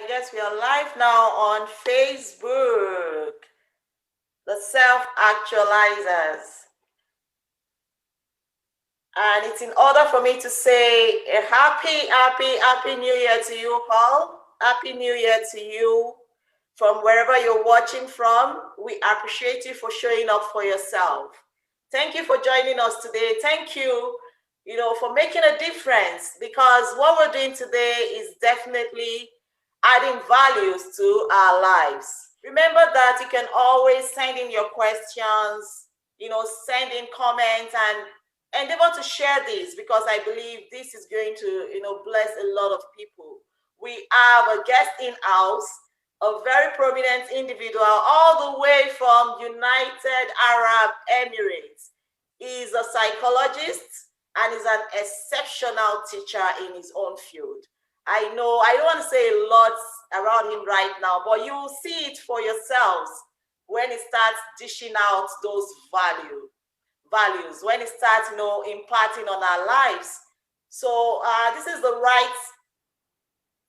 guess we are live now on Facebook, the self-actualizers. And it's in order for me to say a happy New Year to you all. Happy New Year to you from wherever you're watching from. We appreciate you for showing up for yourself. Thank you for joining us today. Thank you, for making a difference, because what we're doing today is definitely adding values to our lives. Remember that you can always send in your questions, send in comments and endeavor to share this, because I believe this is going to, bless a lot of people. We have a guest in-house, a very prominent individual all the way from United Arab Emirates. He's a psychologist and is an exceptional teacher in his own field. I know I don't want to say a lot around him right now, but you will see it for yourselves when he starts dishing out those values, when he starts, imparting on our lives. So this is the right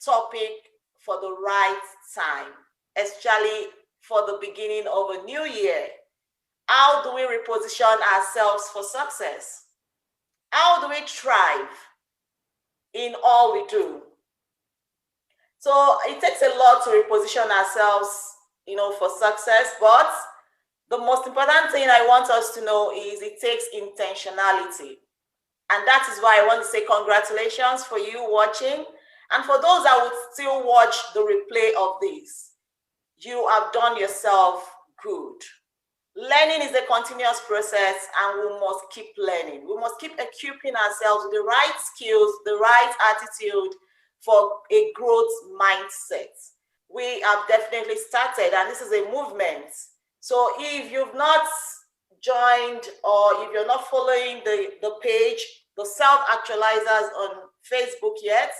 topic for the right time, especially for the beginning of a new year. How do we reposition ourselves for success? How do we thrive in all we do? So it takes a lot to reposition ourselves, for success, but the most important thing I want us to know is it takes intentionality. And that is why I want to say congratulations for you watching. And for those that would still watch the replay of this, you have done yourself good. Learning is a continuous process, and we must keep learning. We must keep equipping ourselves with the right skills, the right attitude for a growth mindset. We have definitely started, and this is a movement. So if you've not joined, or if you're not following the page, the self-actualizers on Facebook yet,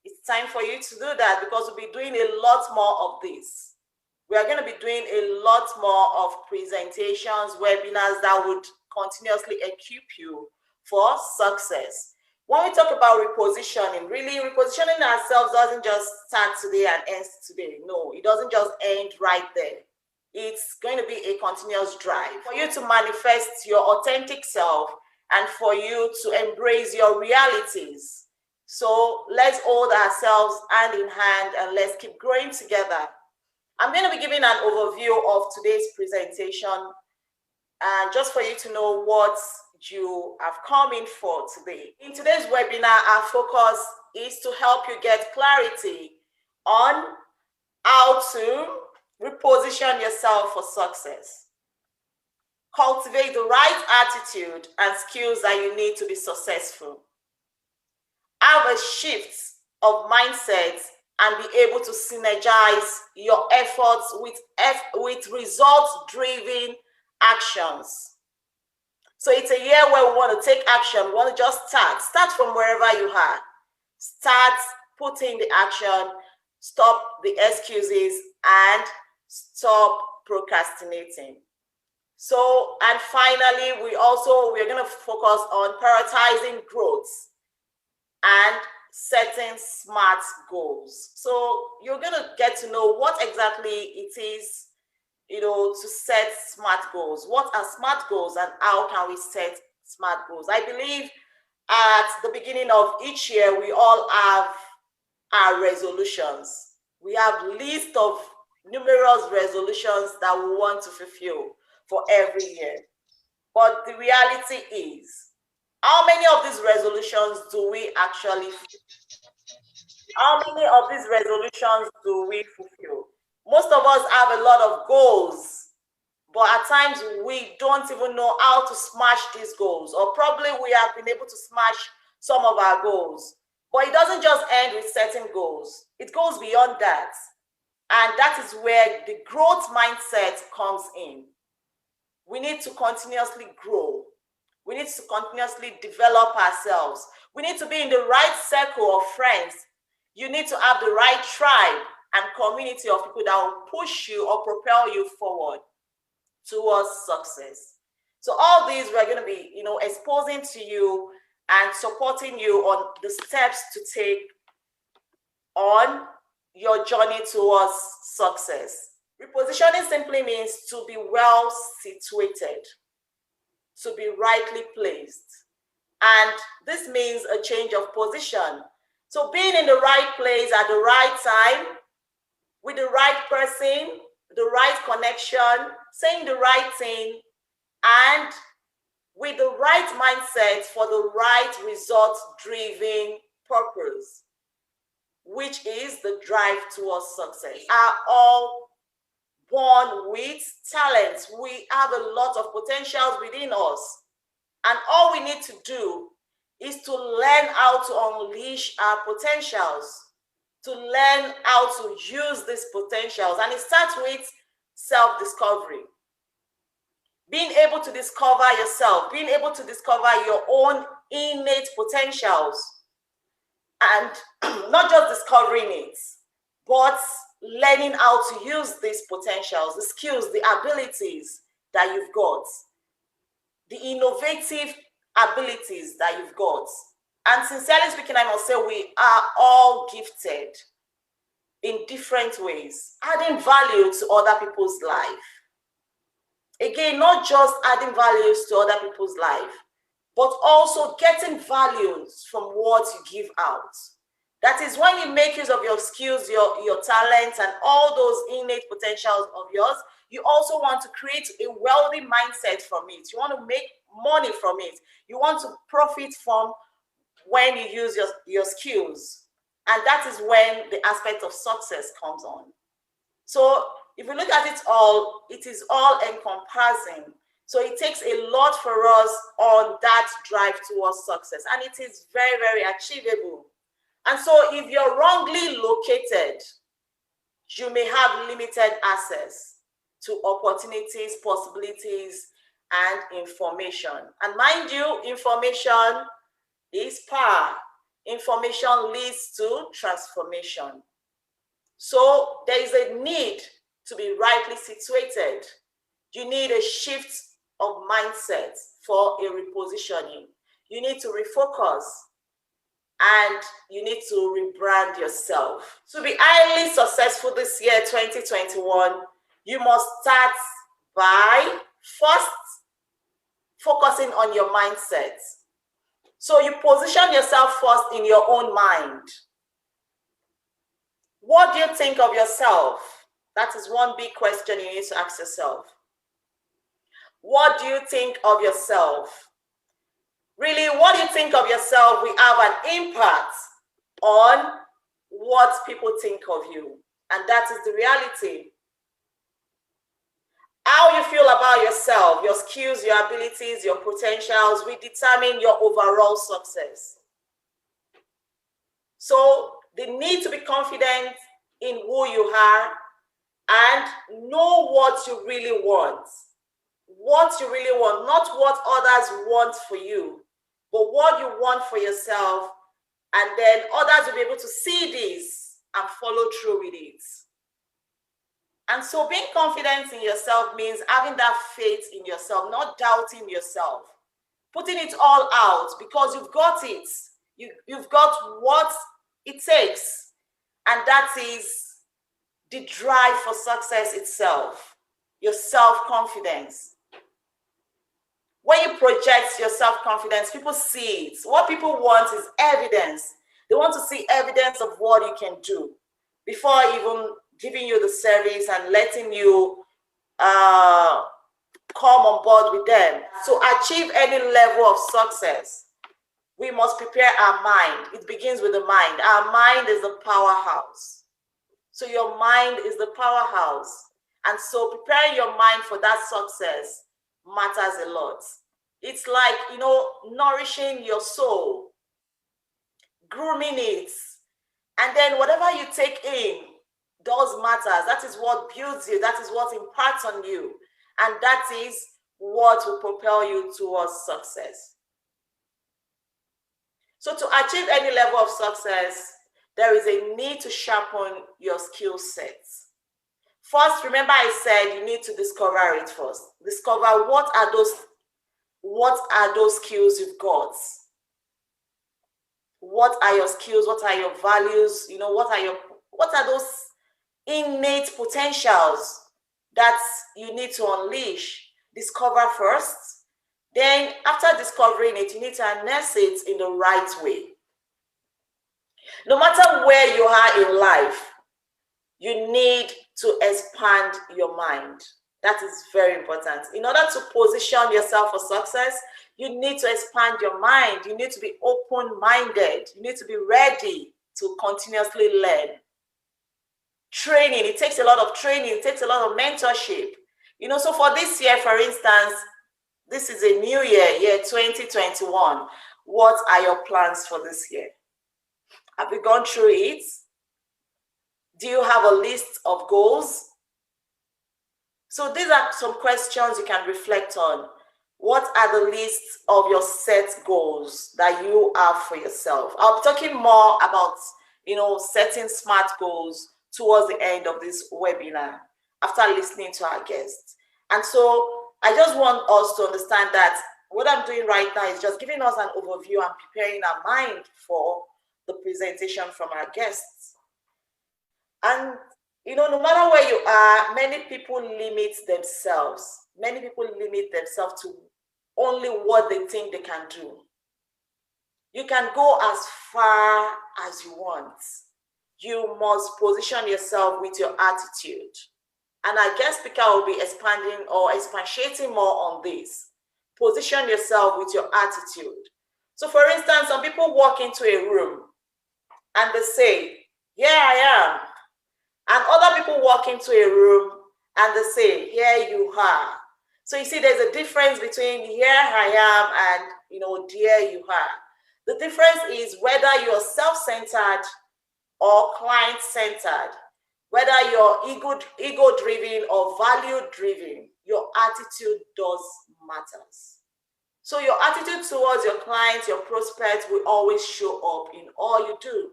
it's time for you to do that, because we'll be doing a lot more of this. We are going to be doing a lot more of presentations, webinars that would continuously equip you for success. When we talk about repositioning, really repositioning ourselves doesn't just start today and end today. No, it doesn't just end right there. It's going to be a continuous drive for you to manifest your authentic self and for you to embrace your realities. So let's hold ourselves hand in hand and let's keep growing together. I'm going to be giving an overview of today's presentation, and just for you to know what you have come in for today. In today's webinar, our focus is to help you get clarity on how to reposition yourself for success. Cultivate the right attitude and skills that you need to be successful. Have a shift of mindset and be able to synergize your efforts with results-driven actions. So it's a year where we want to take action. We want to just start from wherever you are. Start putting the action, stop the excuses, and stop procrastinating. So, and finally, we're going to focus on prioritizing growth and setting smart goals. So you're going to get to know what exactly it is, to set smart goals. What are smart goals and how can we set smart goals? I believe at the beginning of each year, we all have our resolutions. We have a list of numerous resolutions that we want to fulfill for every year. But the reality is, how many of these resolutions do we actually fulfill? How many of these resolutions do we fulfill? Most of us have a lot of goals, but at times we don't even know how to smash these goals, or probably we have been able to smash some of our goals. But it doesn't just end with setting goals. It goes beyond that. And that is where the growth mindset comes in. We need to continuously grow. We need to continuously develop ourselves. We need to be in the right circle of friends. You need to have the right tribe and community of people that will push you or propel you forward towards success. So all these we're going to be, exposing to you and supporting you on the steps to take on your journey towards success. Repositioning simply means to be well situated, to be rightly placed. And this means a change of position. So being in the right place at the right time, with the right person, the right connection, saying the right thing, and with the right mindset for the right result-driven purpose, which is the drive towards success. Are all born with talents. We have a lot of potentials within us. And all we need to do is to learn how to unleash our potentials, to learn how to use these potentials. And it starts with self-discovery. Being able to discover yourself, being able to discover your own innate potentials, and not just discovering it, but learning how to use these potentials, the skills, the abilities that you've got, the innovative abilities that you've got. And sincerely speaking, I must say we are all gifted in different ways, adding value to other people's life. Again, not just adding values to other people's life, but also getting values from what you give out. That is when you make use of your skills, your talents, and all those innate potentials of yours, you also want to create a wealthy mindset from it. You want to make money from it. You want to profit from when you use your skills. And that is when the aspect of success comes on. So if we look at it is all encompassing. So it takes a lot for us on that drive towards success. And it is very, very achievable. And so if you're wrongly located, you may have limited access to opportunities, possibilities, and information. And mind you, information is power. Information leads to transformation. So there is a need to be rightly situated. You need a shift of mindset for a repositioning. You need to refocus, and you need to rebrand yourself. To be highly successful this year, 2021, you must start by first focusing on your mindset. So you position yourself first in your own mind. What do you think of yourself? That is one big question you need to ask yourself. What do you think of yourself? Really, what you think of yourself will have an impact on what people think of you. And that is the reality. How you feel about yourself, your skills, your abilities, your potentials will determine your overall success. So the need to be confident in who you are and know what you really want. What you really want, not what others want for you, but what you want for yourself. And then others will be able to see this and follow through with it. And so being confident in yourself means having that faith in yourself, not doubting yourself, putting it all out because you've got it. You've got what it takes. And that is the drive for success itself, your self-confidence. When you project your self-confidence, people see it. What people want is evidence. They want to see evidence of what you can do before even giving you the service and letting you come on board with them. To achieve any level of success, we must prepare our mind. It begins with the mind. Our mind is the powerhouse. So your mind is the powerhouse. And so preparing your mind for that success matters a lot. It's like, nourishing your soul, grooming it. And then whatever you take in does matter. That is what builds you. That is what imparts on you. And that is what will propel you towards success. So to achieve any level of success, there is a need to sharpen your skill sets. First, remember I said you need to discover it first. Discover what are those skills you've got. What are your skills? What are your values? What are your What are those innate potentials that you need to unleash? Discover first. Then after discovering it, you need to harness it in the right way. No matter where you are in life, you need to expand your mind. That is very important. In order to position yourself for success, you need to expand your mind. You need to be open-minded. You need to be ready to continuously learn. Training, it takes a lot of training. It takes a lot of mentorship. So for this year, for instance, this is a new year 2021. What are your plans for this year? Have you gone through it? Do you have a list of goals? So these are some questions you can reflect on. What are the lists of your set goals that you have for yourself? I'll be talking more about, setting SMART goals towards the end of this webinar after listening to our guests. And so I just want us to understand that what I'm doing right now is just giving us an overview and preparing our mind for the presentation from our guests. And no matter where you are, many people limit themselves. Many people limit themselves to only what they think they can do. You can go as far as you want. You must position yourself with your attitude. And our guest speaker will be expanding or expatiating more on this. Position yourself with your attitude. So for instance, some people walk into a room and they say, "Here I am." And other people walk into a room and they say, "Here you are." So you see, there's a difference between "here I am" and, "there you are." The difference is whether you're self-centered or client-centered, whether you're ego-driven or value-driven, your attitude does matters. So your attitude towards your clients, your prospects will always show up in all you do.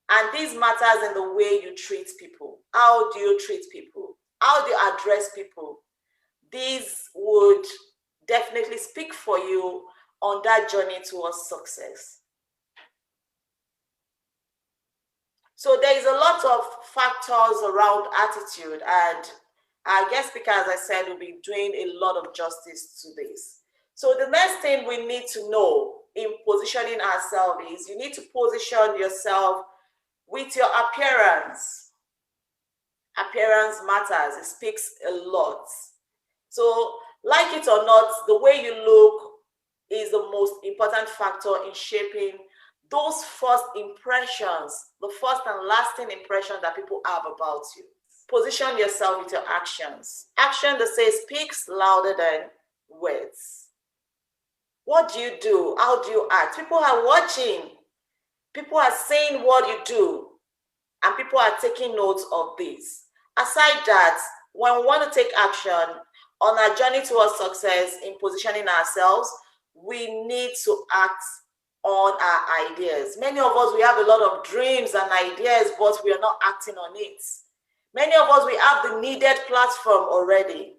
And this matters in the way you treat people. How do you treat people? How do you address people? These would definitely speak for you on that journey towards success. So there is a lot of factors around attitude, and our guest speaker, as I said, will be doing a lot of justice to this. So the next thing we need to know in positioning ourselves is you need to position yourself with your appearance. Appearance matters. It speaks a lot. So like it or not, the way you look is the most important factor in shaping those first impressions, the first and lasting impression that people have about you. Position yourself with your actions. Action, they say, speaks louder than words. What do you do? How do you act? People are watching. People are saying what you do, and people are taking notes of this. Aside that, when we want to take action on our journey towards success in positioning ourselves, we need to act on our ideas. Many of us, we have a lot of dreams and ideas, but we are not acting on it. Many of us, we have the needed platform already,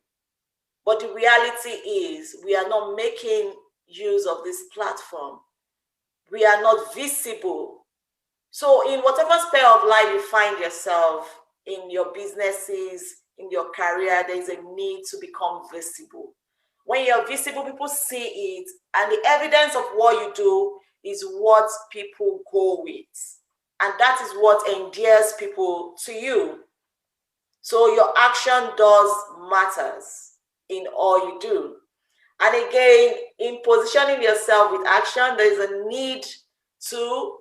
but the reality is we are not making use of this platform. We are not visible. So in whatever sphere of life you find yourself, in your businesses, in your career, there is a need to become visible. When you're visible, people see it, and the evidence of what you do is what people go with. And that is what endears people to you. So your action does matters in all you do. And again, in positioning yourself with action, there is a need to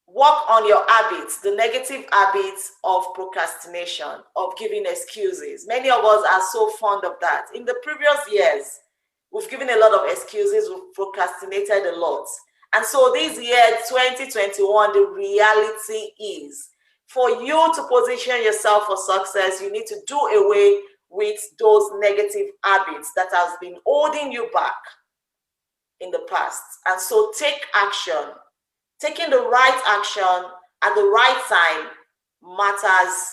work on your habits, the negative habits of procrastination, of giving excuses. Many of us are so fond of that. In the previous years, we've given a lot of excuses, we've procrastinated a lot. And so this year, 2021, the reality is, for you to position yourself for success, you need to do away with those negative habits that has been holding you back in the past. And so take action. Taking the right action at the right time matters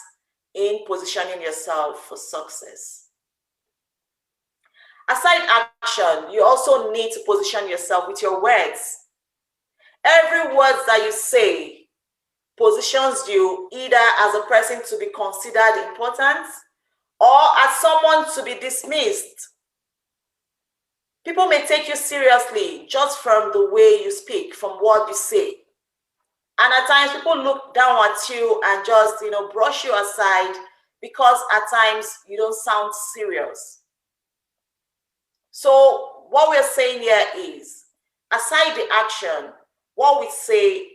in positioning yourself for success. Aside action, you also need to position yourself with your words. Every word that you say positions you either as a person to be considered important or as someone to be dismissed. People may take you seriously just from the way you speak, from what you say. And at times people look down at you and just, brush you aside because at times you don't sound serious. So what we're saying here is, aside the action, what we say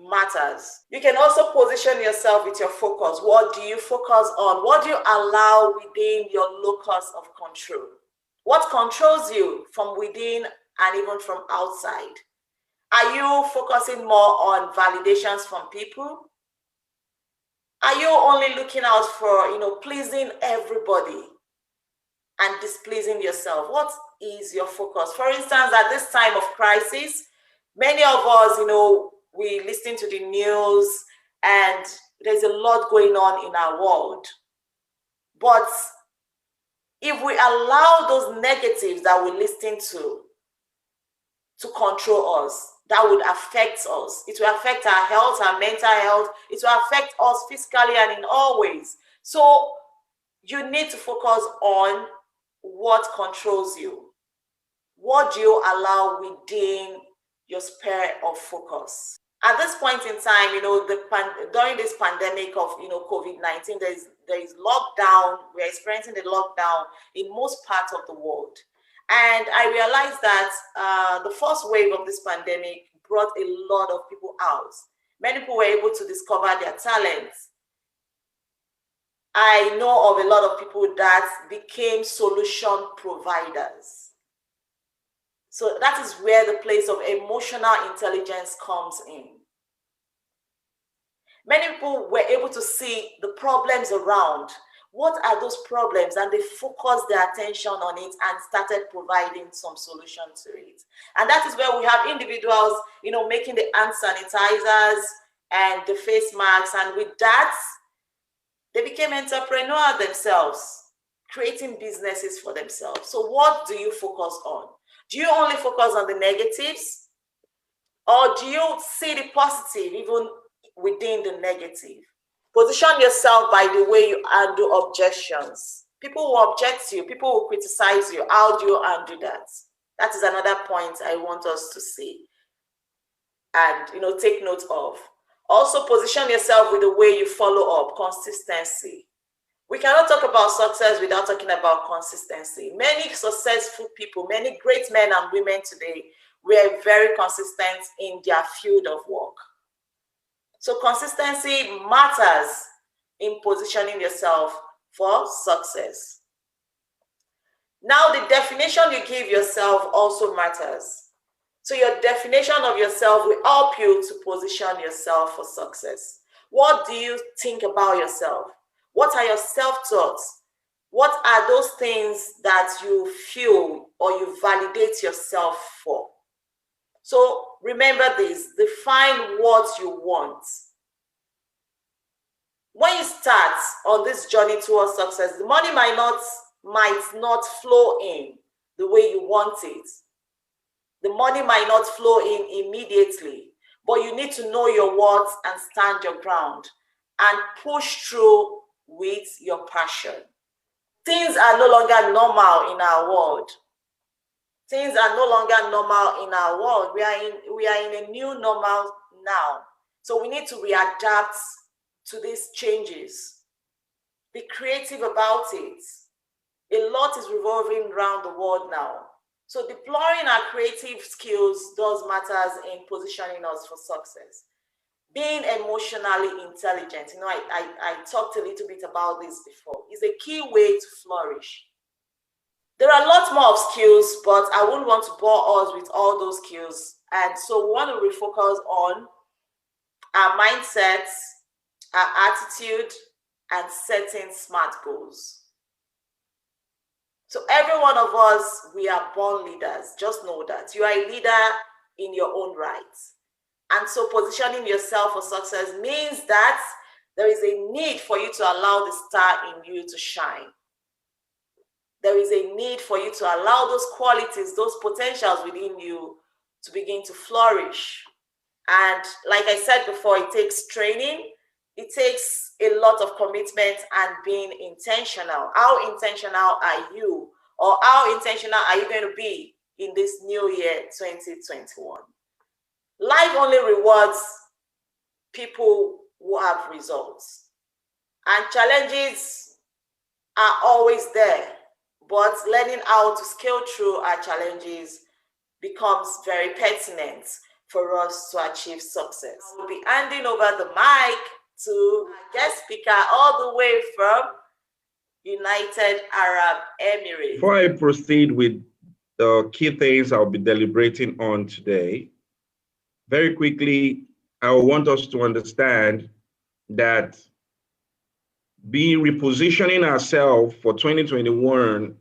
matters. You can also position yourself with your focus. What do you focus on? What do you allow within your locus of control? What controls you from within and even from outside? Are you focusing more on validations from people? Are you only looking out for, pleasing everybody and displeasing yourself? What is your focus? For instance, at this time of crisis, many of us, we listen to the news and there's a lot going on in our world. But if we allow those negatives that we listen to control us, that would affect us. It will affect our health, our mental health. It will affect us physically and in all ways. So you need to focus on what controls you. What do you allow within your sphere of focus? At this point in time, during this pandemic of, COVID-19, there is lockdown. We're experiencing the lockdown in most parts of the world. And I realized that the first wave of this pandemic brought a lot of people out. Many people were able to discover their talents. I know of a lot of people that became solution providers. So that is where the place of emotional intelligence comes in. Many people were able to see the problems around. What are those problems? And they focused their attention on it and started providing some solution to it. And that is where we have individuals, making the hand sanitizers and the face masks. And with that, they became entrepreneurs themselves, creating businesses for themselves. So what do you focus on? Do you only focus on the negatives? Or do you see the positive even within the negative? Position yourself by the way you handle objections. People will object to you. People will criticize you. How do you handle that? That is another point I want us to see and, take note of. Also, position yourself with the way you follow up, consistency. We cannot talk about success without talking about consistency. Many successful people, many great men and women today were very consistent in their field of work. So consistency matters in positioning yourself for success. Now, the definition you give yourself also matters. So your definition of yourself will help you to position yourself for success. What do you think about yourself? What are your self-thoughts? What are those things that you feel or you validate yourself for? So remember this, define what you want. When you start on this journey towards success, the money might not flow in the way you want it. The money might not flow in immediately, but you need to know your worth and stand your ground and push through with your passion. Things are no longer normal in our world. Things are no longer normal in our world. We are in a new normal now. So we need to readapt to these changes. Be creative about it. A lot is revolving around the world now. So deploying our creative skills does matter in positioning us for success. Being emotionally intelligent, I talked a little bit about this before, is a key way to flourish. There are a lot more of skills, but I wouldn't want to bore us with all those skills. And so we want to refocus on our mindsets, our attitude, and setting smart goals. So every one of us, we are born leaders. Just know that. You are a leader in your own right. And so positioning yourself for success means that there is a need for you to allow the star in you to shine. There is a need for you to allow those qualities, those potentials within you to begin to flourish. And like I said before, it takes training. It takes a lot of commitment and being intentional. How intentional are you? Or how intentional are you going to be in this new year, 2021? Life only rewards people who have results. And challenges are always there. But learning how to scale through our challenges becomes very pertinent for us to achieve success. We'll be handing over the mic to our guest speaker all the way from United Arab Emirates. Before I proceed with the key things I'll be deliberating on today, very quickly, I want us to understand that repositioning ourselves for 2021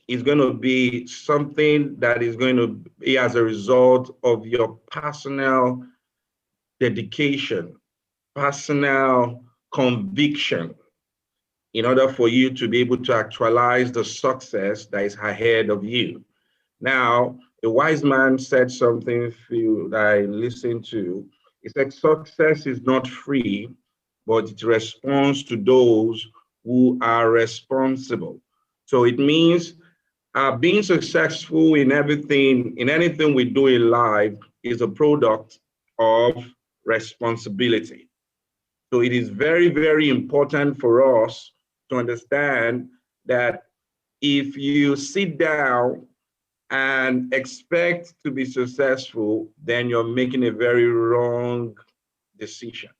is going to be something that is going to be as a result of your personal dedication, personal conviction, in order for you to be able to actualize the success that is ahead of you. Now, a wise man said something that I listened to. He said, success is not free, but it responds to those who are responsible. So it means being successful in anything we do in life is a product of responsibility. So it is very, very important for us to understand that if you sit down and expect to be successful, then you're making a very wrong decision,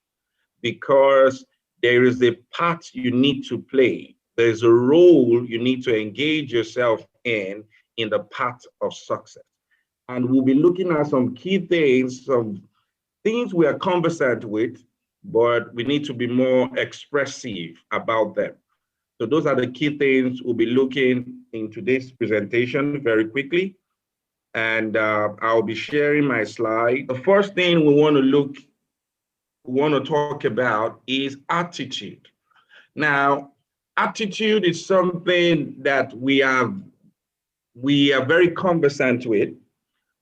because there is a part you need to play. There's a role you need to engage yourself in the path of success. And we'll be looking at some key things, some things we are conversant with, but we need to be more expressive about them. So those are the key things we'll be looking in today's presentation very quickly. And I'll be sharing my slide. The first thing we want to talk about is attitude. Now, attitude is something that we are very conversant with.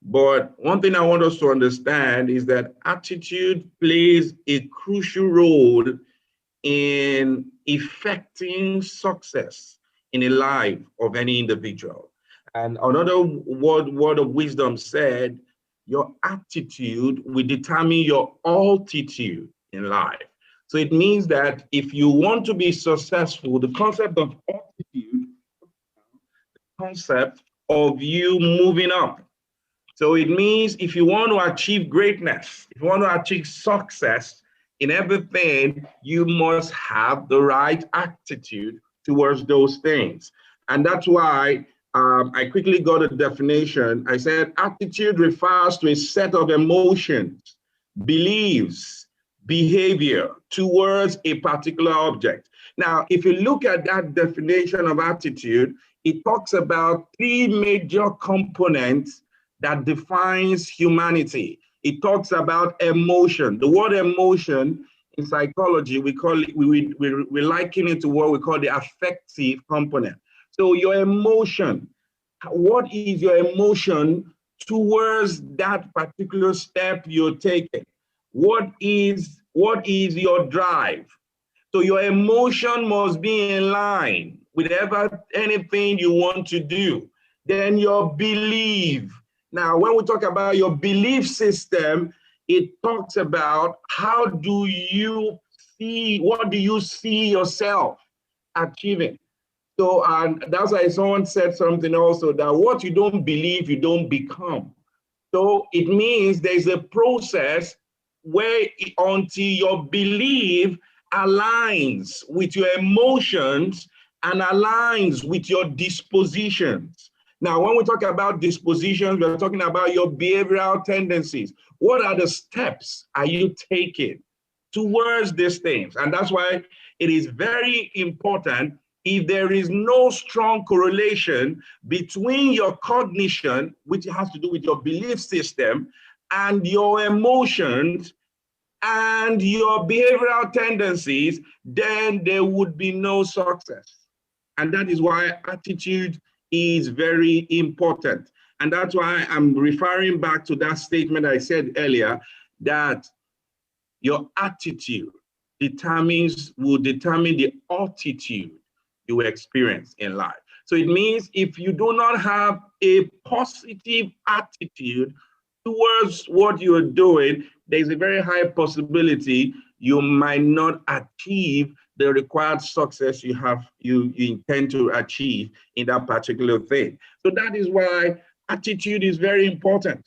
But one thing I want us to understand is that attitude plays a crucial role in effecting success in the life of any individual. And another word of wisdom said, your attitude will determine your altitude in life. So it means that if you want to be successful, the concept of altitude, the concept of you moving up. So it means if you want to achieve greatness, if you want to achieve success in everything, you must have the right attitude towards those things. And that's why I quickly got a definition. I said attitude refers to a set of emotions, beliefs, behavior towards a particular object. Now, if you look at that definition of attitude, it talks about three major components that defines humanity. It talks about emotion. The word emotion in psychology, we liken it to what we call the affective component. So your emotion, what is your emotion towards that particular step you're taking? What is your drive? So your emotion must be in line with anything you want to do. Then your belief. Now, when we talk about your belief system, it talks about what do you see yourself achieving? So, and that's why someone said something also, that what you don't believe, you don't become. So it means there's a process where until your belief aligns with your emotions and aligns with your dispositions. Now, when we talk about dispositions, we're talking about your behavioral tendencies. What are the steps are you taking towards these things? And that's why it is very important. If there is no strong correlation between your cognition, which has to do with your belief system, and your emotions and your behavioral tendencies, then there would be no success. And that is why attitude is very important. And that's why I'm referring back to that statement I said earlier, that your attitude will determine the altitude you experience in life. So it means if you do not have a positive attitude towards what you're doing, there's a very high possibility you might not achieve the required success you intend to achieve in that particular thing. So that is why attitude is very important.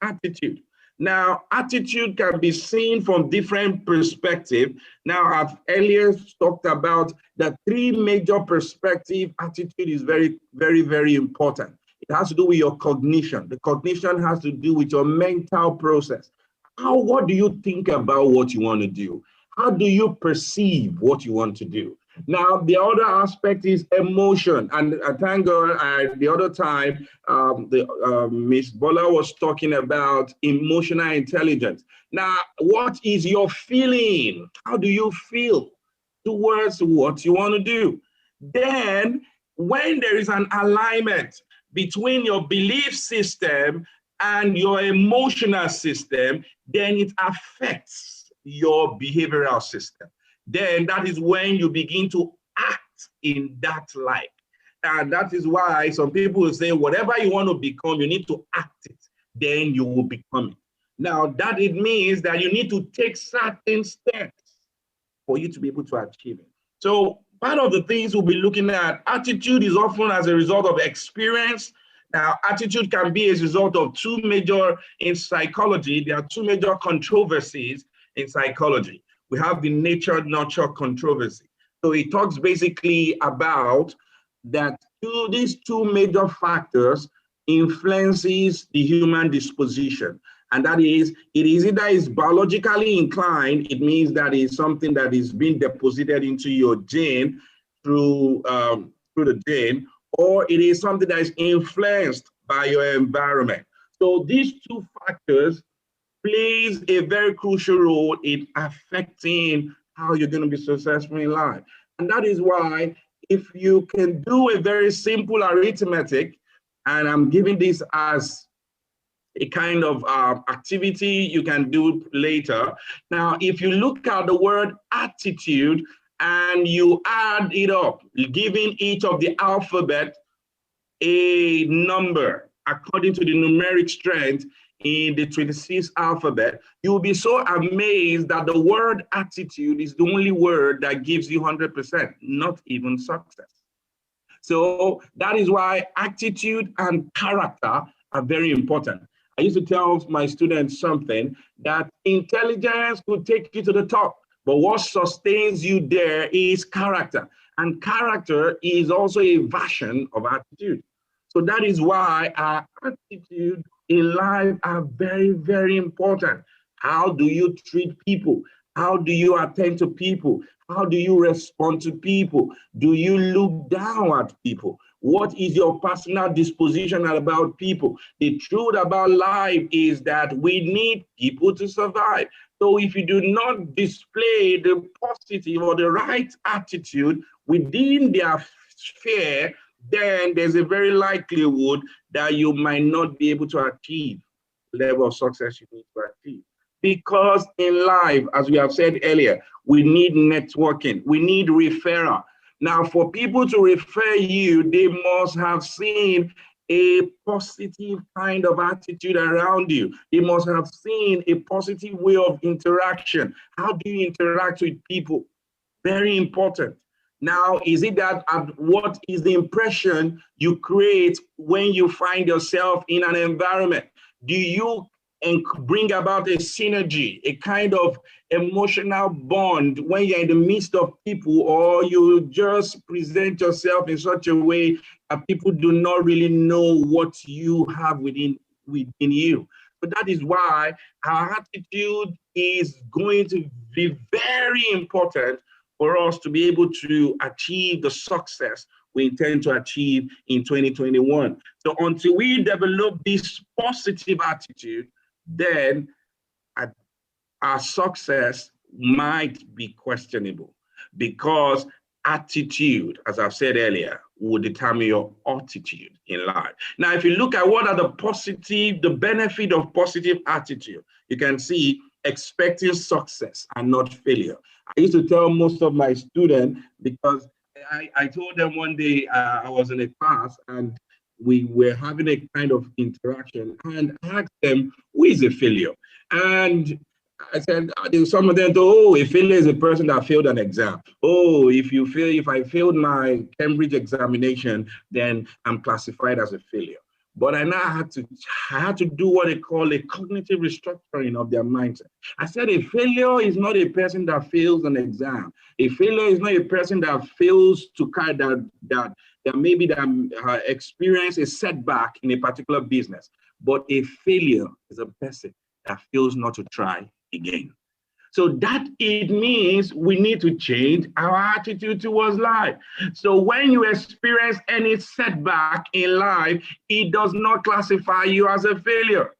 Attitude. Now, attitude can be seen from different perspectives. Now, I've earlier talked about the three major perspectives. Attitude is very, very, very important. It has to do with your cognition. The cognition has to do with your mental process. What do you think about what you want to do? How do you perceive what you want to do? Now, the other aspect is emotion. And I thank God the other time, Miss Bola was talking about emotional intelligence. Now, what is your feeling? How do you feel towards what you want to do? Then, when there is an alignment between your belief system and your emotional system, then it affects your behavioral system. Then that is when you begin to act in that light. And that is why some people will say, whatever you want to become, you need to act it. Then you will become it. Now, that it means that you need to take certain steps for you to be able to achieve it. So part of the things we'll be looking at, attitude is often as a result of experience. Now, attitude can be as a result of in psychology, there are two major controversies in psychology. We have the nature-nurture controversy. So it talks basically about that these two major factors influences the human disposition. And that is, it is either is biologically inclined, it means that is something that is being deposited into your gene through the gene, or it is something that is influenced by your environment. So these two factors plays a very crucial role in affecting how you're going to be successful in life. And that is why if you can do a very simple arithmetic, and I'm giving this as a kind of activity you can do later. Now, if you look at the word attitude and you add it up, giving each of the alphabet a number according to the numeric strength in the 26th alphabet, you will be so amazed that the word attitude is the only word that gives you 100%, not even success. So that is why attitude and character are very important. I used to tell my students something, that intelligence could take you to the top, but what sustains you there is character. And character is also a version of attitude. So that is why our attitude in life are very, very important. How do you treat people? How do you attend to people? How do you respond to people? Do you look down at people? What is your personal disposition about people? The truth about life is that we need people to survive. So if you do not display the positive or the right attitude within their sphere, then there's a very likelihood that you might not be able to achieve the level of success you need to achieve. Because in life, as we have said earlier, we need networking, we need referral. Now, for people to refer you, they must have seen a positive kind of attitude around you. They must have seen a positive way of interaction. How do you interact with people? Very important. Now, is it that what is the impression you create when you find yourself in an environment? Do you bring about a synergy, a kind of emotional bond when you're in the midst of people, or you just present yourself in such a way that people do not really know what you have within you? But that is why our attitude is going to be very important for us to be able to achieve the success we intend to achieve in 2021. So until we develop this positive attitude, then our success might be questionable, because attitude, as I've said earlier, will determine your attitude in life. Now, if you look at what are the benefit of positive attitude, you can see expecting success and not failure. I used to tell most of my students, because I told them one day I was in a class and we were having a kind of interaction, and I asked them, who is a failure? And I said, some of them thought, oh, a failure is a person that failed an exam. Oh, if I failed my Cambridge examination, then I'm classified as a failure. But I now had to do what they call a cognitive restructuring of their mindset. I said a failure is not a person that fails an exam. A failure is not a person that fails to kind that maybe experience a setback in a particular business. But a failure is a person that fails not to try again. So that it means we need to change our attitude towards life. So when you experience any setback in life, it does not classify you as a failure.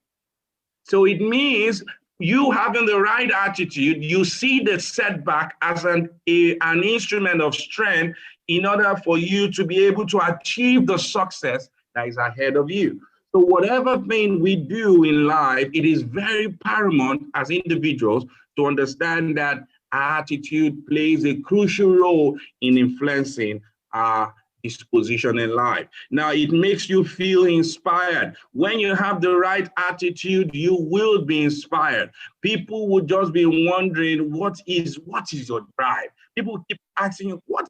So it means you having the right attitude, you see the setback as an instrument of strength in order for you to be able to achieve the success that is ahead of you. So whatever thing we do in life, it is very paramount as individuals to understand that our attitude plays a crucial role in influencing our disposition in life. Now, it makes you feel inspired. When you have the right attitude, you will be inspired. People will just be wondering, what is your drive? People keep asking you, what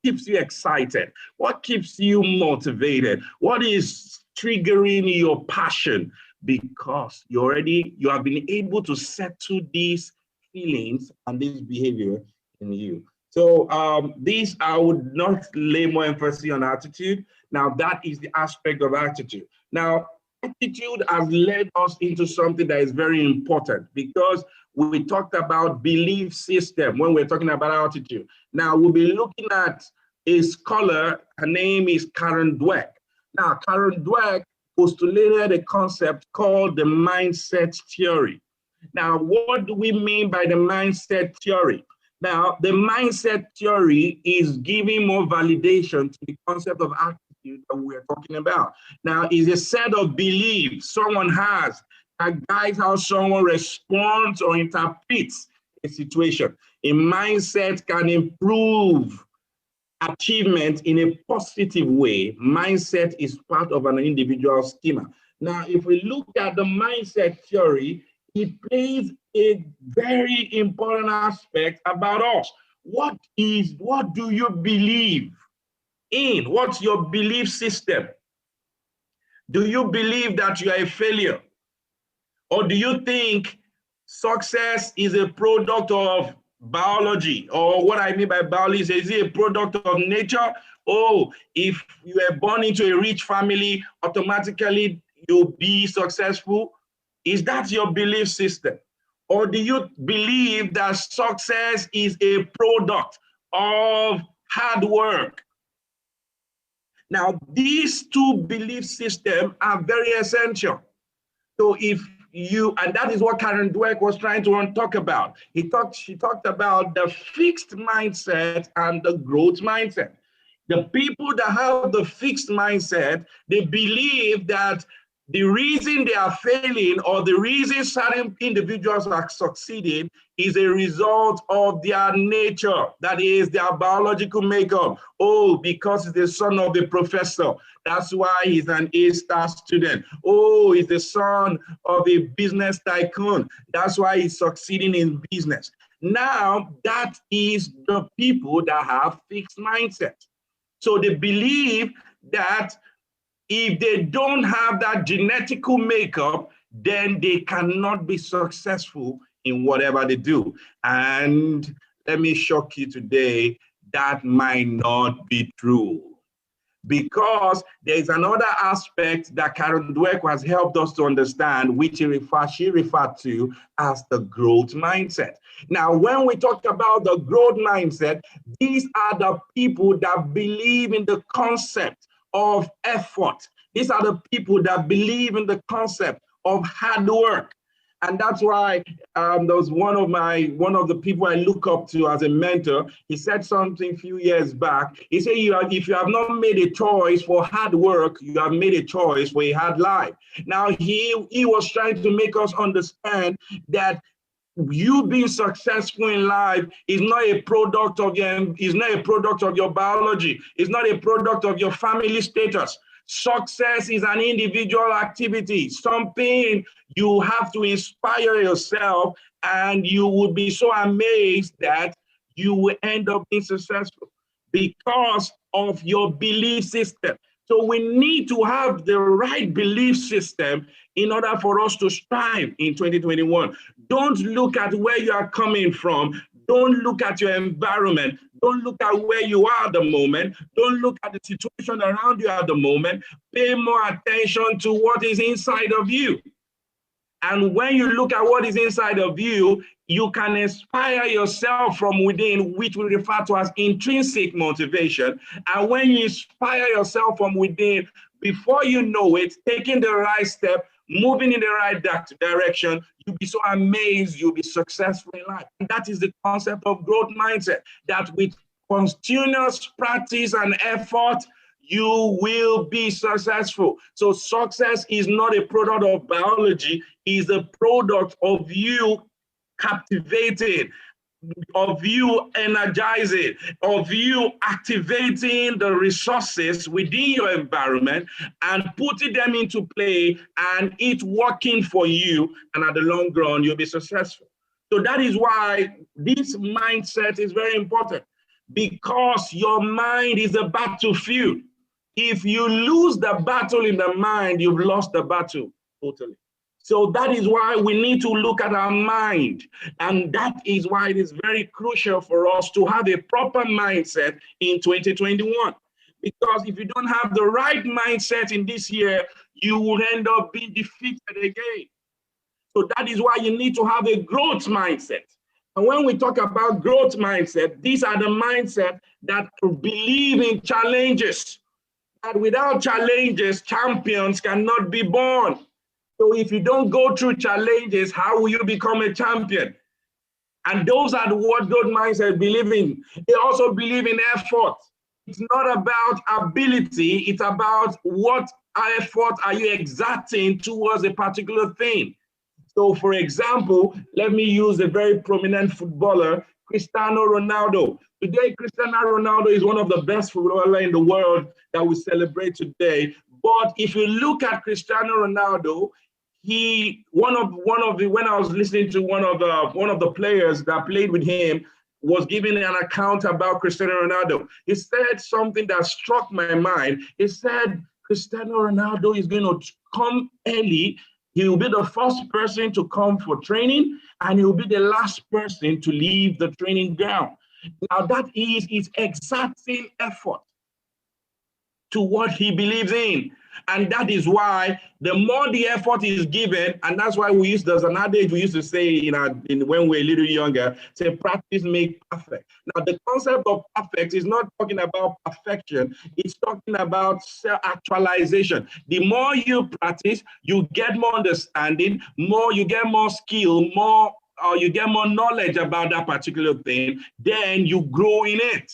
keeps you excited? What keeps you motivated? What is triggering your passion? Because you have been able to settle these feelings and this behavior in you. So I would not lay more emphasis on attitude. Now, that is the aspect of attitude. Now, attitude has led us into something that is very important, because we talked about belief system when we're talking about attitude. Now, we'll be looking at a scholar. Her name is Karen Dweck. Now, Karen Dweck postulated a concept called the mindset theory. Now, what do we mean by the mindset theory? Now, the mindset theory is giving more validation to the concept of attitude that we're talking about. Now, it's a set of beliefs someone has that guides how someone responds or interprets a situation. A mindset can improve achievement in a positive way. Mindset is part of an individual schema. Now, if we look at the mindset theory, it plays a very important aspect about us. What do you believe in? What's your belief system? Do you believe that you are a failure? Or do you think success is a product of biology? Or what I mean by biology is it a product of nature? Oh, if you are born into a rich family, automatically you'll be successful. Is that your belief system? Or do you believe that success is a product of hard work? Now, these two belief systems are very essential. So and that is what Karen Dweck was trying to talk about. She talked about the fixed mindset and the growth mindset. The people that have the fixed mindset, they believe that the reason they are failing or the reason certain individuals are succeeding is a result of their nature, that is their biological makeup. Oh, because he's the son of a professor, that's why he's an A-star student. Oh, he's the son of a business tycoon, that's why he's succeeding in business. Now, that is the people that have fixed mindsets. So they believe that if they don't have that genetical makeup, then they cannot be successful in whatever they do. And let me shock you today, that might not be true. Because there's another aspect that Karen Dweck has helped us to understand, which she referred to as the growth mindset. Now, when we talk about the growth mindset, these are the people that believe in the concept of effort. These are the people that believe in the concept of hard work. And that's why there was one of the people I look up to as a mentor. He said something a few years back. He said, if you have not made a choice for hard work, you have made a choice for a hard life. Now, he was trying to make us understand that you being successful in life is not a product of your biology. It's not a product of your family status. Success is an individual activity, something you have to inspire yourself, and you would be so amazed that you will end up being successful because of your belief system. So we need to have the right belief system in order for us to strive in 2021. Don't look at where you are coming from. Don't look at your environment. Don't look at where you are at the moment. Don't look at the situation around you at the moment. Pay more attention to what is inside of you. And when you look at what is inside of you, you can inspire yourself from within, which we refer to as intrinsic motivation. And when you inspire yourself from within, before you know it, taking the right step, moving in the right direction, you'll be so amazed, you'll be successful in life. And that is the concept of growth mindset, that with continuous practice and effort, you will be successful. So success is not a product of biology, it's a product of you captivating, of you energizing, of you activating the resources within your environment and putting them into play and it working for you. And at the long run, you'll be successful. So that is why this mindset is very important, because your mind is a battlefield. If you lose the battle in the mind, you've lost the battle totally. So that is why we need to look at our mind. And that is why it is very crucial for us to have a proper mindset in 2021. Because if you don't have the right mindset in this year, you will end up being defeated again. So that is why you need to have a growth mindset. And when we talk about growth mindset, these are the mindset that believe in challenges. That without challenges, champions cannot be born. So if you don't go through challenges, how will you become a champion? And those are what growth mindset believe in. They also believe in effort. It's not about ability, it's about what effort are you exerting towards a particular thing. So for example, let me use a very prominent footballer, Cristiano Ronaldo. Today, Cristiano Ronaldo is one of the best footballers in the world that we celebrate today. But if you look at Cristiano Ronaldo, when I was listening to one of the players that played with him was giving an account about Cristiano Ronaldo. He said something that struck my mind. He said Cristiano Ronaldo is going to come early. He will be the first person to come for training, and he will be the last person to leave the training ground. Now that is exerting effort to what he believes in. And that is why the more the effort is given, and that's why there's an adage we used to say when we were a little younger, say practice makes perfect. Now the concept of perfect is not talking about perfection, it's talking about self-actualization. The more you practice, you get more understanding, you get more skill, you get more knowledge about that particular thing, then you grow in it.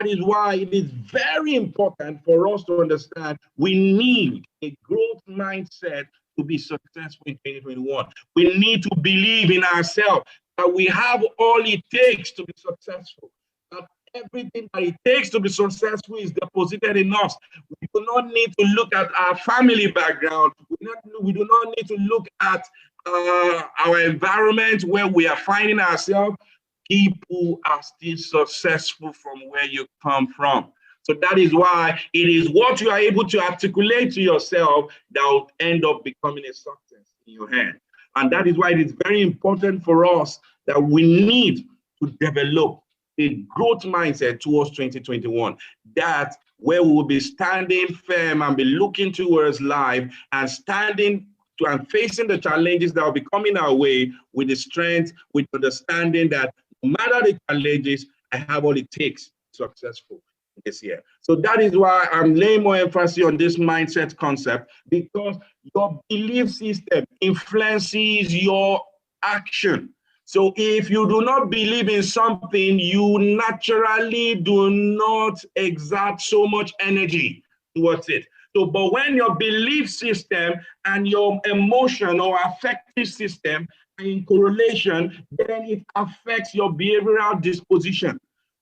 That is why it is very important for us to understand we need a growth mindset to be successful in 2021. We need to believe in ourselves that we have all it takes to be successful. That everything that it takes to be successful is deposited in us. We do not need to look at our family background. We do not need to look at our environment where we are finding ourselves. People are still successful from where you come from. So that is why it is what you are able to articulate to yourself that will end up becoming a success in your hand. And that is why it is very important for us that we need to develop a growth mindset towards 2021. That where we will be standing firm and be looking towards life and standing and facing the challenges that will be coming our way with the strength, with understanding that no matter the challenges, I have all it takes to be successful. this year. So that is why I'm laying more emphasis on this mindset concept, because your belief system influences your action. So if you do not believe in something, you naturally do not exert so much energy towards it. So, but when your belief system and your emotion or affective system are in correlation, then it affects your behavioral disposition.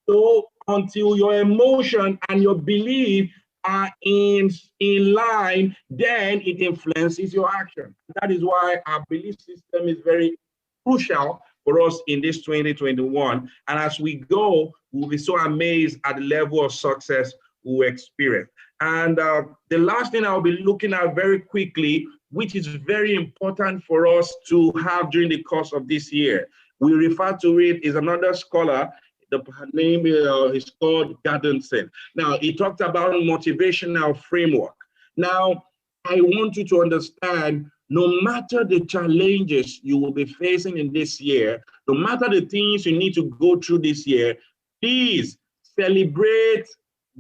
So until your emotion and your belief are in line, then it influences your action. That is why our belief system is very crucial for us in this 2021. And as we go, we'll be so amazed at the level of success we'll experience. And the last thing I'll be looking at very quickly, which is very important for us to have during the course of this year, we refer to it is another scholar. The name is called Gardenson. Now, he talked about motivational framework. Now, I want you to understand, no matter the challenges you will be facing in this year, no matter the things you need to go through this year, please celebrate.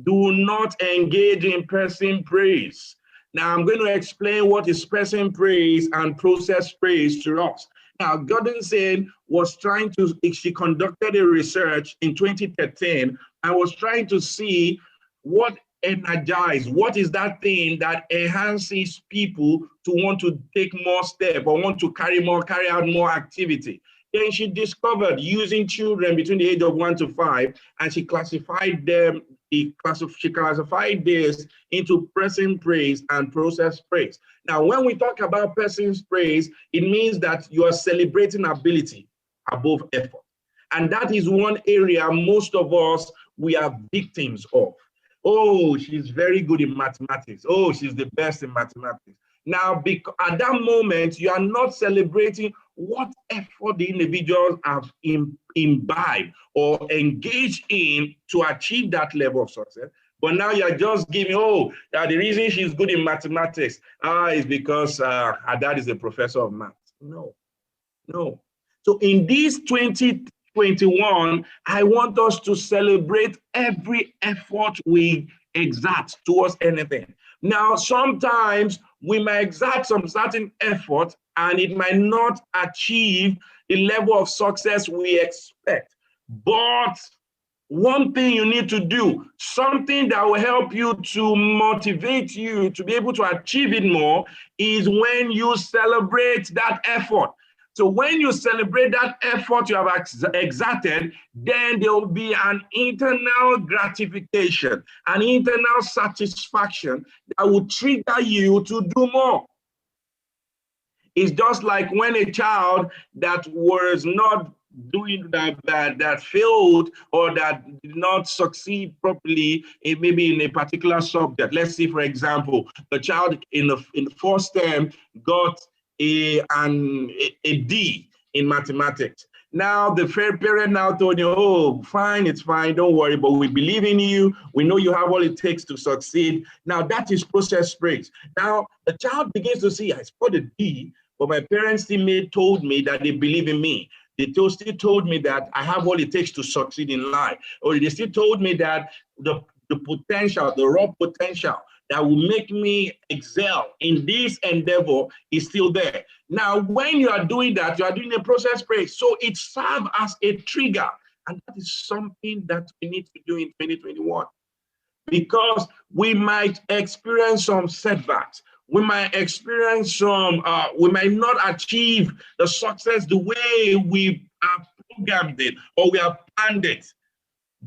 Do not engage in person praise. Now, I'm going to explain what is person praise and process praise to us. Now, Gardenson was trying to, she conducted a research in 2013 and was trying to see what energizes, what is that thing that enhances people to want to take more steps or want to carry out more activity. Then she discovered using children between the age of 1 to 5, and she classified them. She classified this into person praise and process praise. Now, when we talk about person's praise, it means that you are celebrating ability above effort. And that is one area most of us, we are victims of. Oh, she's very good in mathematics. Oh, she's the best in mathematics. Now, at that moment, you are not celebrating what effort the individuals have imbibed or engaged in to achieve that level of success. But now you're just giving, the reason she's good in mathematics is because her dad is a professor of math. No. So in this 2021, I want us to celebrate every effort we exert towards anything. Now, sometimes we might exert some certain effort and it might not achieve the level of success we expect. But one thing you need to do, something that will help you to motivate you to be able to achieve it more, is when you celebrate that effort. So when you celebrate that effort you have exerted, then there will be an internal gratification, an internal satisfaction that will trigger you to do more. It's just like when a child that was not doing that failed or that did not succeed properly maybe in a particular subject. Let's say, for example, the child in the first term got a D in mathematics. Now the parent now told you, oh, fine, it's fine, don't worry, but we believe in you. We know you have all it takes to succeed. Now that is process praise. Now the child begins to see, I scored a D, but my parents still told me that they believe in me. They still told me that I have all it takes to succeed in life. Or they still told me that the potential, the raw potential that will make me excel in this endeavor is still there. Now, when you are doing that, you are doing a process praise. So it serves as a trigger. And that is something that we need to do in 2021. Because we might experience some setbacks. We might experience we might not achieve the success the way we have programmed it or we have planned it.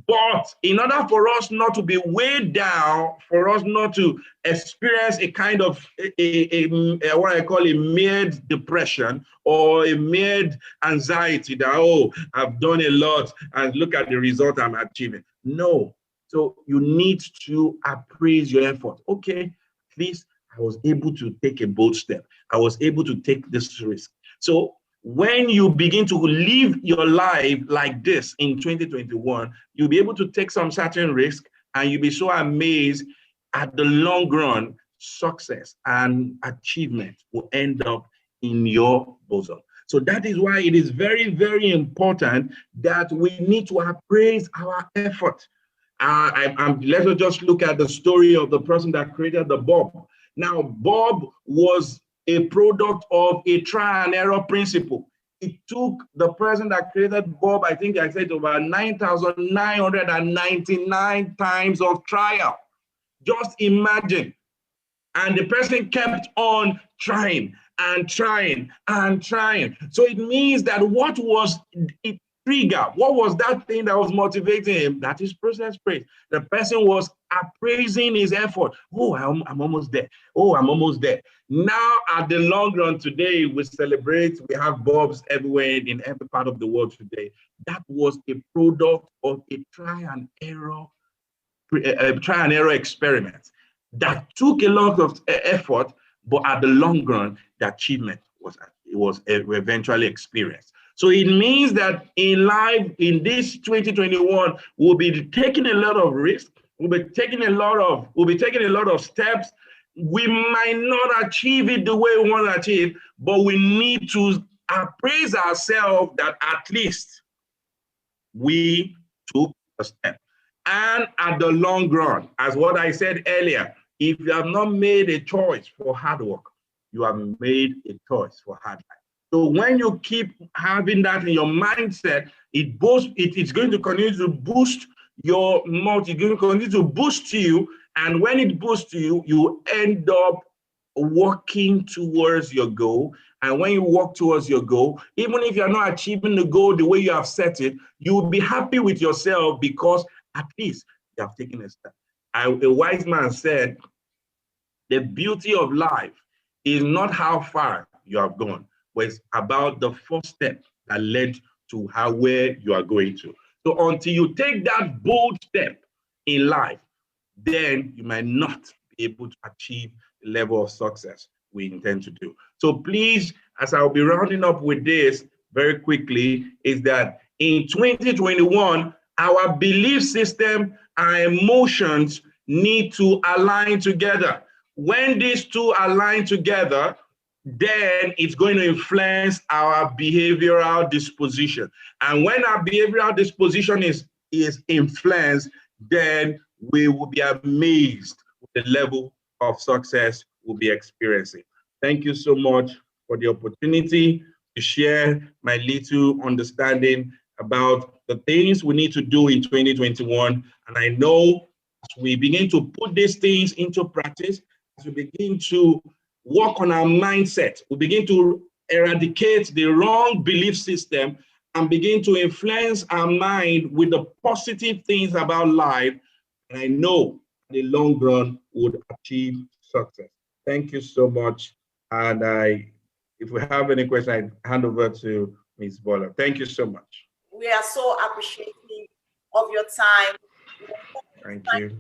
But in order for us not to be weighed down, for us not to experience a kind of what I call a mid depression or a mid anxiety that, oh, I've done a lot and look at the result I'm achieving. No. So you need to appraise your effort. Okay, at least I was able to take a bold step. I was able to take this risk. So when you begin to live your life like this in 2021, you'll be able to take some certain risk and you'll be so amazed at the long run, success and achievement will end up in your bosom. So that is why it is very, very important that we need to appraise our effort. Let's just look at the story of the person that created the bulb. Now, bulb was a product of a try and error principle. It took the person that created bulb, I think I said about 9,999 times of trial. Just imagine. And the person kept on trying and trying and trying. So it means that what was it trigger? What was that thing that was motivating him? That is process praise. The person was appraising his effort. Oh, I'm almost there. Oh, I'm almost there. Now, at the long run today, we celebrate. We have bulbs everywhere in every part of the world today. That was a product of a try and error experiment that took a lot of effort, but at the long run, the achievement was eventually experienced. So it means that in life, in this 2021, we'll be taking a lot of risk. We'll be taking a lot of steps. We might not achieve it the way we want to achieve, but we need to appraise ourselves that at least we took a step. And at the long run, as what I said earlier, if you have not made a choice for hard work, you have made a choice for hard life. So when you keep having that in your mindset, it's going to continue to boost your multi, it's going to continue to boost you. And when it boosts you, you end up working towards your goal. And when you walk towards your goal, even if you're not achieving the goal the way you have set it, you will be happy with yourself because at least you have taken a step. A wise man said, the beauty of life is not how far you have gone, but it's about the first step that led to where you are going to. So until you take that bold step in life, then you might not be able to achieve the level of success we intend to do. So please, as I'll be rounding up with this very quickly, is that in 2021, our belief system, our emotions need to align together. When these two align together, then it's going to influence our behavioral disposition. And when our behavioral disposition is influenced, then we will be amazed with the level of success we'll be experiencing. Thank you so much for the opportunity to share my little understanding about the things we need to do in 2021. And I know as we begin to put these things into practice, as we begin to work on our mindset, we begin to eradicate the wrong belief system and begin to influence our mind with the positive things about life. And I know in the long run would achieve success. Thank you so much. And if we have any questions, I hand over to Ms. Bola. Thank you so much. We are so appreciative of your time. Thank you.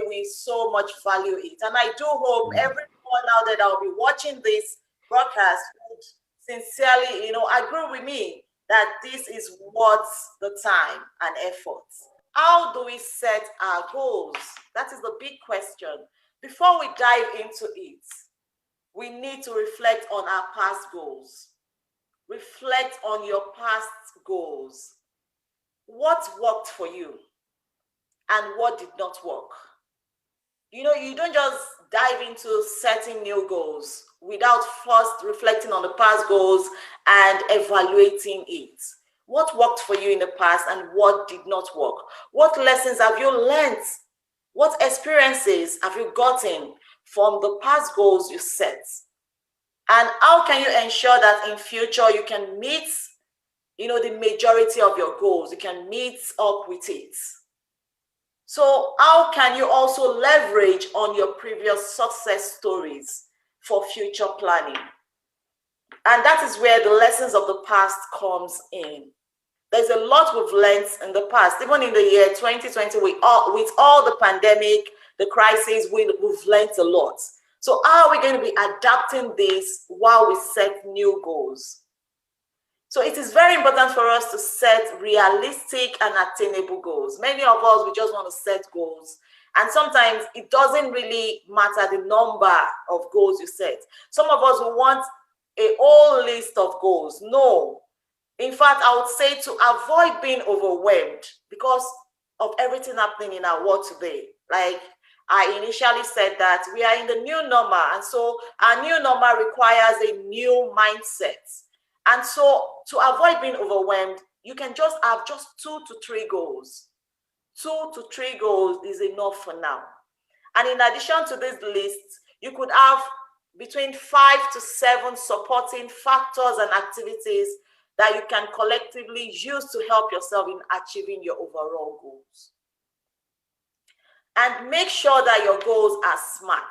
We so much value it. And I do hope everyone now that I'll be watching this broadcast would sincerely, agree with me that this is worth the time and effort. How do we set our goals? That is the big question. Before we dive into it, we need to reflect on our past goals. Reflect on your past goals. What worked for you and what did not work? You don't just dive into setting new goals without first reflecting on the past goals and evaluating it. What worked for you in the past and what did not work? What lessons have you learned? What experiences have you gotten from the past goals you set? And how can you ensure that in future you can meet, the majority of your goals? You can meet up with it. So how can you also leverage on your previous success stories for future planning? And that is where the lessons of the past comes in. There's a lot we've learned in the past. Even in the year 2020, with all the pandemic, the crisis, we've learned a lot. So how are we going to be adapting this while we set new goals? So it is very important for us to set realistic and attainable goals. Many of us, we just want to set goals. And sometimes it doesn't really matter the number of goals you set. Some of us will want a whole list of goals. No. In fact, I would say to avoid being overwhelmed, because of everything happening in our world today. Like I initially said that we are in the new normal, and so our new normal requires a new mindset. And so to avoid being overwhelmed, you can just have just 2 to 3 goals. 2 to 3 goals is enough for now. And in addition to this list, you could have between 5 to 7 supporting factors and activities that you can collectively use to help yourself in achieving your overall goals. And make sure that your goals are SMART.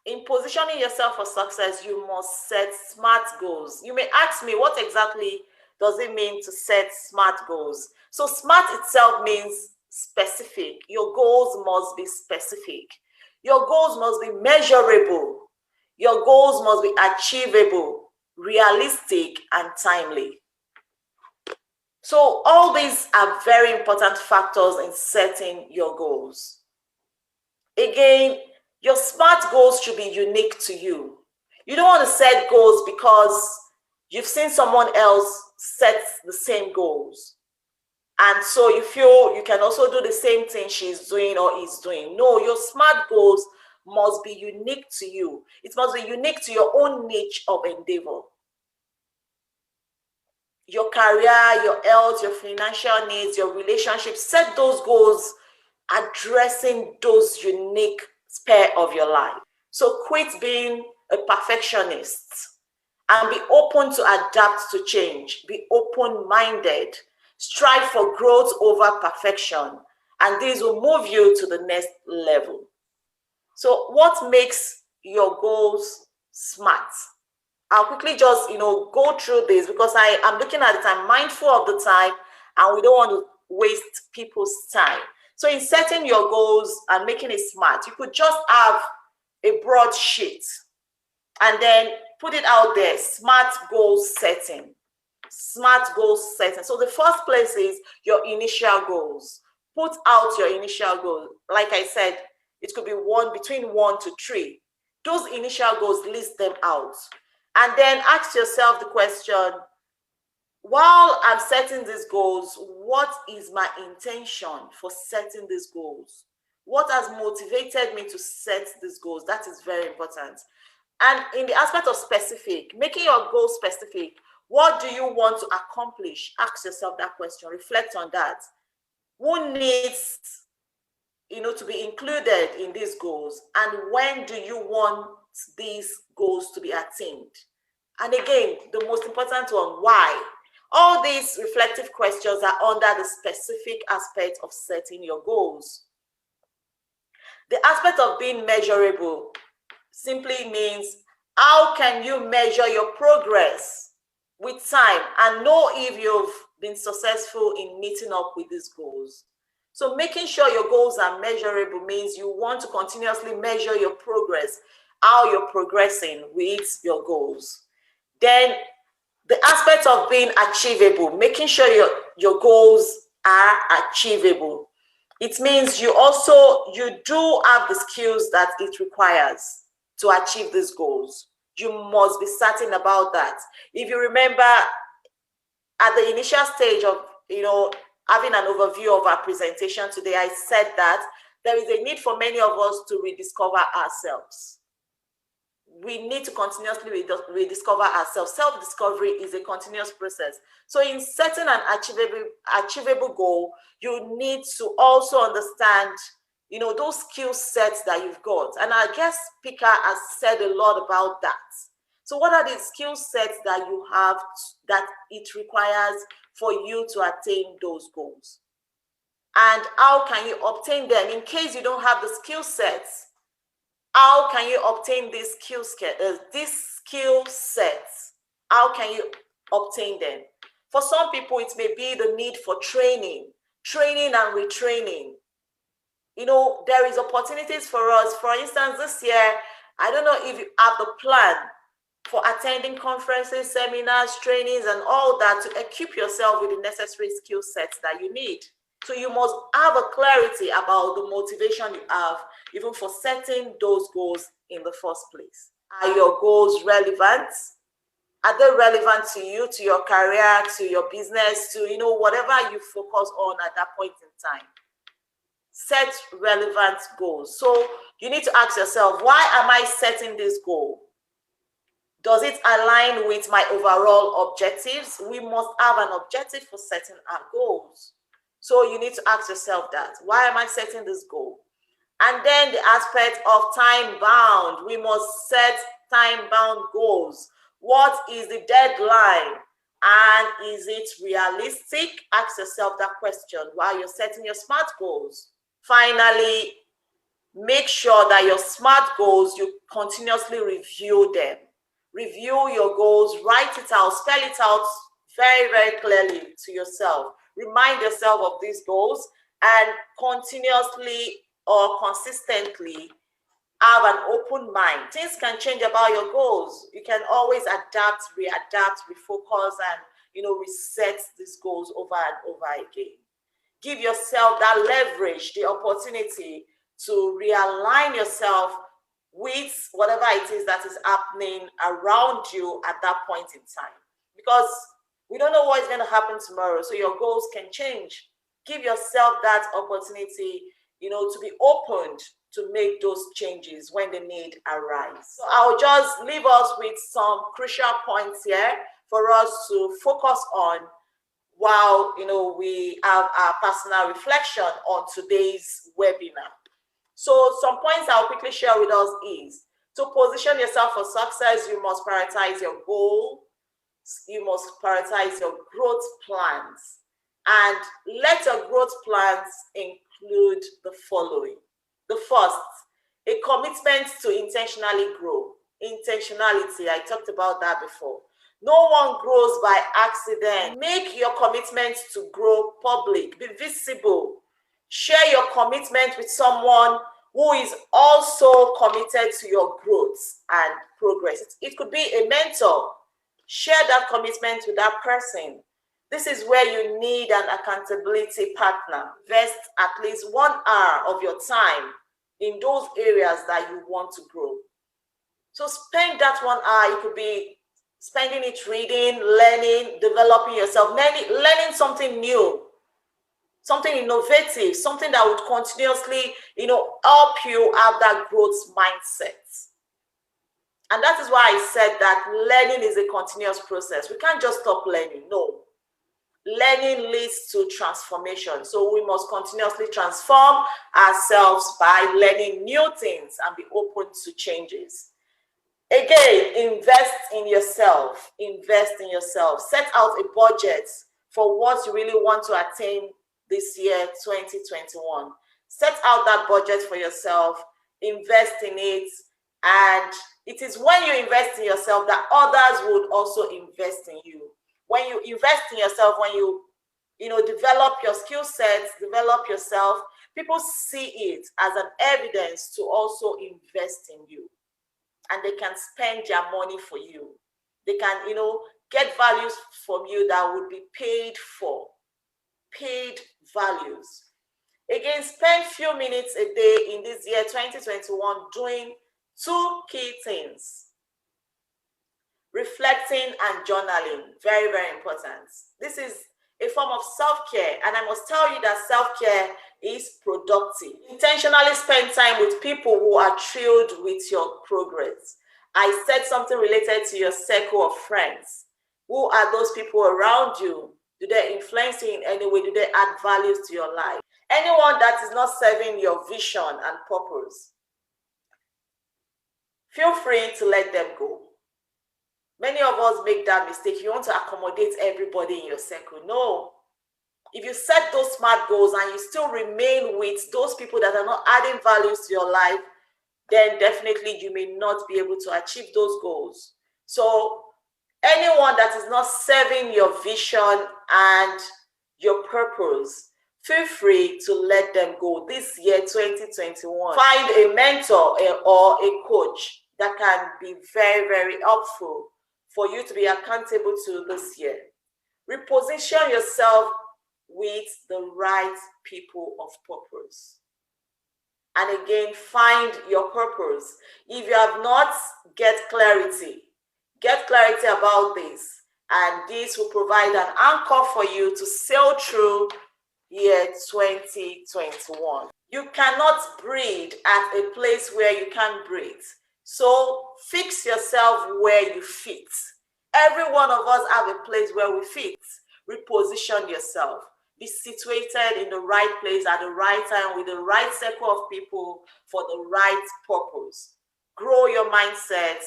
In positioning yourself for success, you must set SMART goals. You may ask me, what exactly does it mean to set SMART goals? So SMART itself means specific. Your goals must be specific. Your goals must be measurable. Your goals must be achievable, realistic, and timely. So all these are very important factors in setting your goals. Again, your SMART goals should be unique to you. You don't want to set goals because you've seen someone else set the same goals, and so you feel you can also do the same thing she's doing or is doing. No, your SMART goals must be unique to you. It must be unique to your own niche of endeavor. Your career, your health, your financial needs, your relationships, set those goals addressing those unique sphere of your life. So quit being a perfectionist and be open to adapt to change. Be open-minded. Strive for growth over perfection, and this will move you to the next level. So what makes your goals SMART? I'll quickly just go through this because I am looking at it. I'm mindful of the time, and we don't want to waste people's time. So in setting your goals and making it SMART, you could just have a broad sheet and then put it out there. SMART goal setting. SMART goal setting. So the first place is your initial goals. Put out your initial goal. Like I said, it could be between 1 to 3. Those initial goals, list them out. And then ask yourself the question, while I'm setting these goals, what is my intention for setting these goals? What has motivated me to set these goals? That is very important. And in the aspect of specific, making your goal specific, what do you want to accomplish? Ask yourself that question. Reflect on that. Who needs, to be included in these goals? And when do you want these goals to be attained? And again, the most important one, why? All these reflective questions are under the specific aspect of setting your goals. The aspect of being measurable simply means, how can you measure your progress with time and know if you've been successful in meeting up with these goals? So making sure your goals are measurable means you want to continuously measure your progress, how you're progressing with your goals. Then the aspect of being achievable, making sure your goals are achievable. It means you do have the skills that it requires to achieve these goals. You must be certain about that. If you remember at the initial stage of, having an overview of our presentation today, I said that there is a need for many of us to rediscover ourselves. We need to continuously rediscover ourselves. Self-discovery is a continuous process. So in setting an achievable goal, you need to also understand, those skill sets that you've got. And our guest speaker has said a lot about that. So what are the skill sets that you have that it requires for you to attain those goals? And how can you obtain them? In case you don't have the skill sets, how can you obtain these skill sets? How can you obtain them? For some people, it may be the need for training and retraining. There is opportunities for us. For instance, this year, I don't know if you have the plan for attending conferences, seminars, trainings, and all that to equip yourself with the necessary skill sets that you need. So you must have a clarity about the motivation you have, even for setting those goals in the first place. Are your goals relevant? Are they relevant to you, to your career, to your business, to, you know, whatever you focus on at that point in time? Set relevant goals. So you need to ask yourself, why am I setting this goal? Does it align with my overall objectives? We must have an objective for setting our goals. So you need to ask yourself that. Why am I setting this goal? And then the aspect of time bound. We must set time bound goals. What is the deadline? And is it realistic? Ask yourself that question while you're setting your SMART goals. Finally, make sure that your SMART goals, you continuously review them. Review your goals, write it out, spell it out very, very clearly to yourself. Remind yourself of these goals and continuously or consistently have an open mind. Things can change about your goals. You can always adapt, readapt, refocus, and, you know, reset these goals over and over again. Give yourself that leverage, the opportunity to realign yourself with whatever it is that is happening around you at that point in time. Because we don't know what is going to happen tomorrow, so your goals can change. Give yourself that opportunity, you know, to be opened to make those changes when the need arises. So I'll just leave us with some crucial points here for us to focus on while, you know, we have our personal reflection on today's webinar. So some points I'll quickly share with us is, to position yourself for success, you must prioritize your goal. You must prioritize your growth plans. And let your growth plans include the following. The first, a commitment to intentionally grow. Intentionality, I talked about that before. No one grows by accident. Make your commitment to grow public. Be visible. Share your commitment with someone who is also committed to your growth and progress. It could be a mentor. Share that commitment with that person. This is where you need an accountability partner. Invest at least 1 hour of your time in those areas that you want to grow. So spend that 1 hour. You could be spending it reading, learning, developing yourself, learning something new, something innovative, something that would continuously, you know, help you have that growth mindset. And that is why I said that learning is a continuous process. We can't just stop learning. No. Learning leads to transformation. So we must continuously transform ourselves by learning new things and be open to changes. Again, invest in yourself. Invest in yourself. Set out a budget for what you really want to attain this year, 2021. Set out that budget for yourself. Invest in it. And it is when you invest in yourself that others would also invest in you. When you invest in yourself, when you know, develop your skill sets, develop yourself, people see it as an evidence to also invest in you. And they can spend their money for you. They can, you know, get values from you that would be paid for. Paid values. Again, spend few minutes a day in this year, 2021, doing 2 key things. Reflecting and journaling. Very, very important. This is a form of self-care. And I must tell you that self-care is productive. Intentionally spend time with people who are thrilled with your progress. I said something related to your circle of friends. Who are those people around you? Do they influence you in any way? Do they add values to your life? Anyone that is not serving your vision and purpose, feel free to let them go. Many of us make that mistake. You want to accommodate everybody in your circle. No. If you set those SMART goals and you still remain with those people that are not adding values to your life, then definitely you may not be able to achieve those goals. So anyone that is not serving your vision and your purpose, feel free to let them go this year, 2021. Find a mentor or a coach that can be very, very helpful for you to be accountable to this year. Reposition yourself with the right people of purpose. And again, find your purpose. If you have not get clarity, Get clarity about this, and this will provide an anchor for you to sail through year 2021. You cannot breathe at a place where you can't breathe. So fix yourself where you fit. Every one of us have a place where we fit. Reposition yourself. Be situated in the right place at the right time with the right circle of people for the right purpose. Grow your mindset.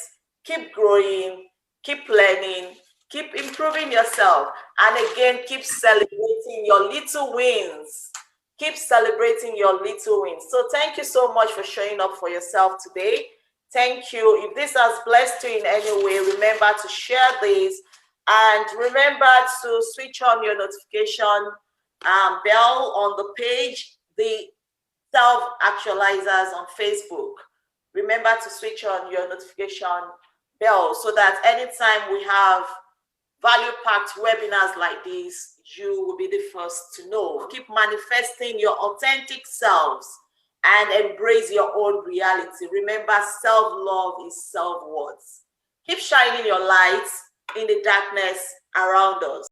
Keep growing. Keep learning. Keep improving yourself. And again, keep celebrating your little wins. Keep celebrating your little wins. So thank you so much for showing up for yourself today. Thank you. If this has blessed you in any way, remember to share this, and remember to switch on your notification bell on the page, the self-actualizers on Facebook. Remember to switch on your notification bell so that anytime we have value-packed webinars like this, you will be the first to know. Keep manifesting your authentic selves and embrace your own reality. Remember, self-love is self-worth. Keep shining your lights in the darkness around us.